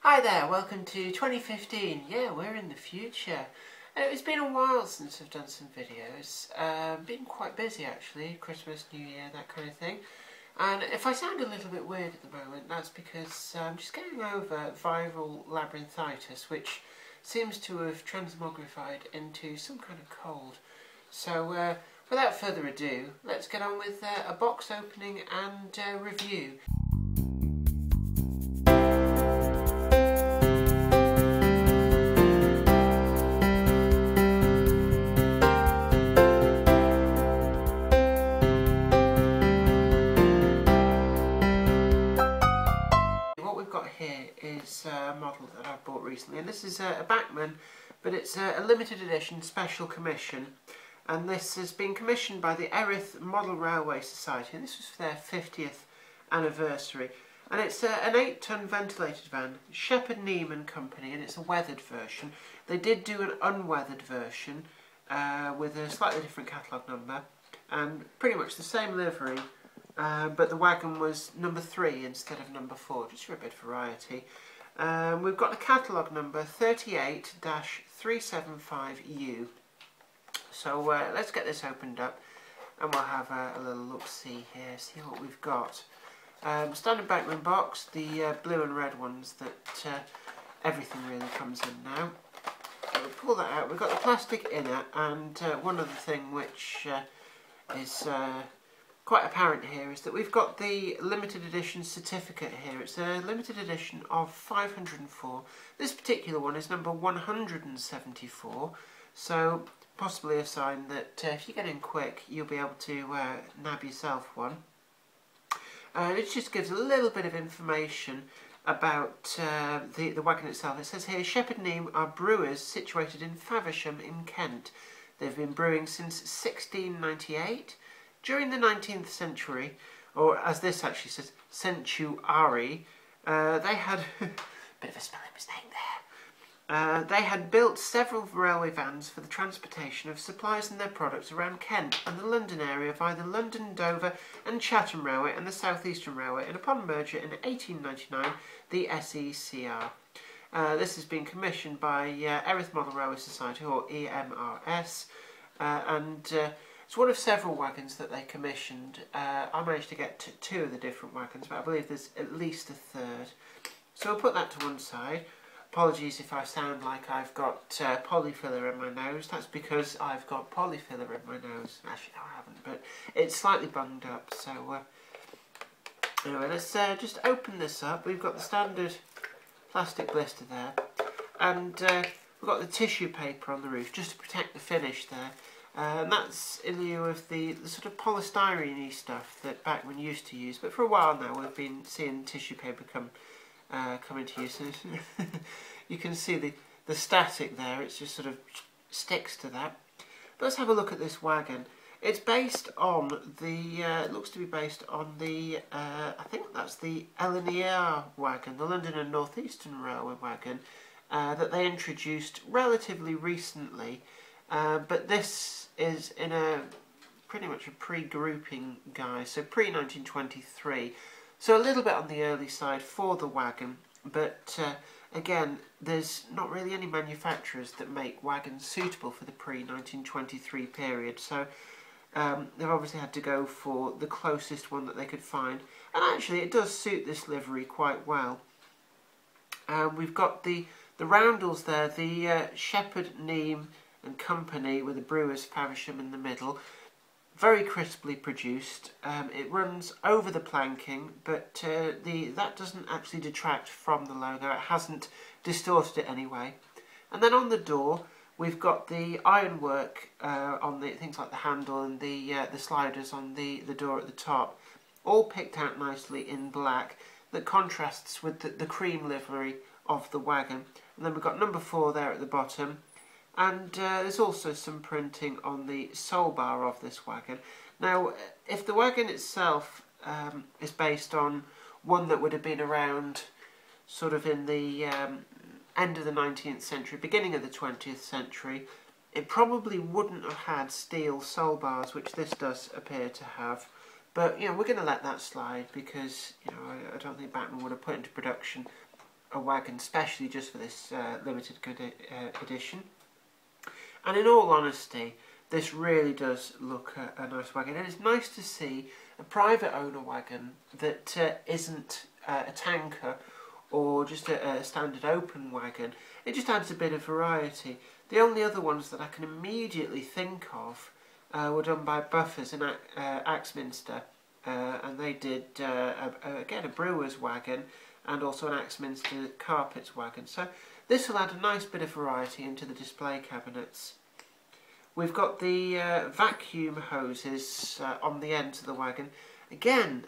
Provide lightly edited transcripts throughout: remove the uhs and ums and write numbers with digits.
Hi there, welcome to 2015. Yeah, we're in the future. It's been a while since I've done some videos. Been quite busy actually, Christmas, New Year, that kind of thing. And if I sound a little bit weird at the moment, that's because I'm just getting over viral labyrinthitis, which seems to have transmogrified into some kind of cold. So without further ado, let's get on with a box opening and review. What we've got here is a model that I've bought recently, and this is a Bachmann, but it's a limited edition special commission, and this has been commissioned by the Erith Model Railway Society, and this was for their 50th anniversary. And it's an 8-ton ventilated van, Shepherd Neame and Company, and it's a weathered version. They did do an unweathered version with a slightly different catalogue number, and pretty much the same livery. But the wagon was number 3 instead of number 4, just for a bit of variety. We've got the catalogue number 38-375U. So let's get this opened up and we'll have a little look-see here, see what we've got. Standard Bachmann box, the blue and red ones that everything really comes in now. So we'll pull that out. We've got the plastic inner, and one other thing which is quite apparent here is that we've got the limited edition certificate here. It's a limited edition of 504. This particular one is number 174, so possibly a sign that if you get in quick you'll be able to nab yourself one. It just gives a little bit of information about the wagon itself. It says here, Shepherd Neame are brewers situated in Faversham in Kent. They've been brewing since 1698. During the 19th century, or as this actually says, century, they had bit of a spelling mistake there. They had built several railway vans for the transportation of supplies and their products around Kent and the London area via the London, Dover and Chatham Railway and the South Eastern Railway, and upon merger in 1899, the SECR. This has been commissioned by Erith Model Railway Society, or EMRS, and it's one of several wagons that they commissioned. I managed to get to 2 of the different wagons, but I believe there's at least a third. So we'll put that to one side. Apologies if I sound like I've got polyfiller in my nose. That's because I've got polyfiller in my nose. Actually, no, I haven't, but it's slightly bunged up. So anyway, let's just open this up. We've got the standard plastic blister there, and we've got the tissue paper on the roof just to protect the finish there. And that's in lieu of the sort of polystyrene-y stuff that Bachmann used to use. But for a while now we've been seeing tissue paper come into use. You can see the static there, it just sort of sticks to that. But let's have a look at this wagon. It's based on the, it looks to be based on the, I think that's the Linear wagon, the London and North Eastern Railway wagon, that they introduced relatively recently. But this is in a pretty much a pre-grouping guise, so pre-1923. So a little bit on the early side for the wagon, but again, there's not really any manufacturers that make wagons suitable for the pre-1923 period. So they've obviously had to go for the closest one that they could find. And actually it does suit this livery quite well. We've got the roundels there, the Shepherd Neame and Company with the Brewers Faversham in the middle, very crisply produced. It runs over the planking, but that doesn't actually detract from the logo. It hasn't distorted it anyway. And then on the door we've got the ironwork on the things like the handle and the sliders on the door at the top, all picked out nicely in black, that contrasts with the cream livery of the wagon. And then we've got number 4 there at the bottom. And there's also some printing on the sole bar of this wagon. Now, if the wagon itself is based on one that would have been around sort of in the end of the 19th century, beginning of the 20th century, it probably wouldn't have had steel sole bars, which this does appear to have. But, you know, we're going to let that slide because, you know, I don't think Bachmann would have put into production a wagon specially just for this limited edition. And in all honesty, this really does look a nice wagon, and it's nice to see a private owner wagon that isn't a tanker or just a standard open wagon. It just adds a bit of variety. The only other ones that I can immediately think of were done by Buffers in Axminster, and they did again a brewer's wagon and also an Axminster carpets wagon. So this will add a nice bit of variety into the display cabinets. We've got the vacuum hoses on the ends of the wagon. Again,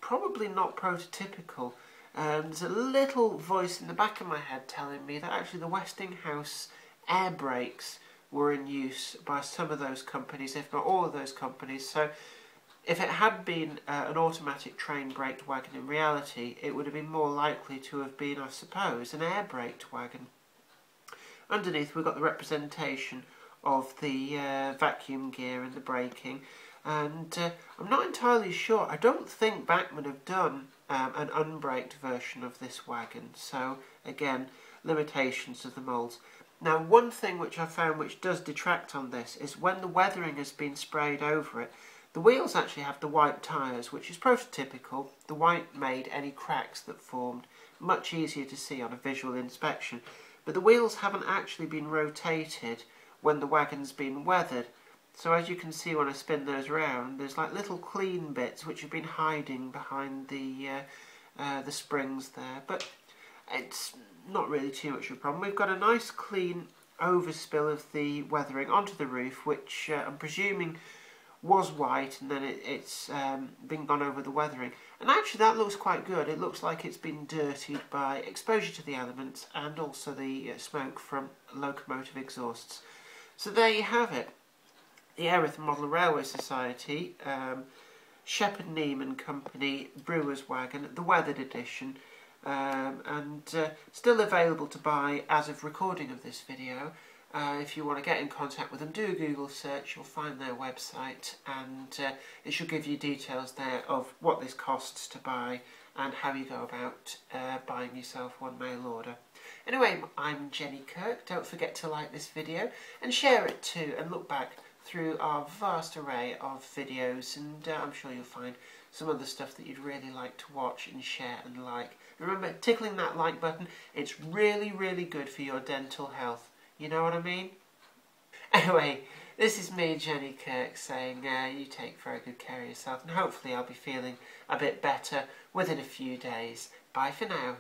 probably not prototypical. There's a little voice in the back of my head telling me that actually the Westinghouse air brakes were in use by some of those companies, if not all of those companies. So if it had been an automatic train braked wagon in reality, it would have been more likely to have been, I suppose, an air braked wagon. Underneath we've got the representation of the vacuum gear and the braking, and I'm not entirely sure. I don't think Bachmann have done an unbraked version of this wagon, so again, limitations of the moulds. Now, one thing which I found which does detract on this is when the weathering has been sprayed over it, the wheels actually have the white tyres, which is prototypical. The white made any cracks that formed much easier to see on a visual inspection, but the wheels haven't actually been rotated when the wagon's been weathered. So as you can see when I spin those around, there's like little clean bits which have been hiding behind the springs there, but it's not really too much of a problem. We've got a nice clean overspill of the weathering onto the roof, which I'm presuming was white, and then it's been gone over the weathering. And actually that looks quite good. It looks like it's been dirtied by exposure to the elements and also the smoke from locomotive exhausts. So there you have it. The Erith Model Railway Society, Shepherd Neame and Company Brewer's Wagon, the weathered edition, and still available to buy as of recording of this video. If you want to get in contact with them, do a Google search, you'll find their website, and it should give you details there of what this costs to buy and how you go about buying yourself one mail order. Anyway, I'm Jenny Kirk. Don't forget to like this video and share it too, and look back through our vast array of videos, and I'm sure you'll find some other stuff that you'd really like to watch and share and like. Remember, tickling that like button, it's really, really good for your dental health. You know what I mean? Anyway, this is me, Jenny Kirk, saying you take very good care of yourself, and hopefully I'll be feeling a bit better within a few days. Bye for now.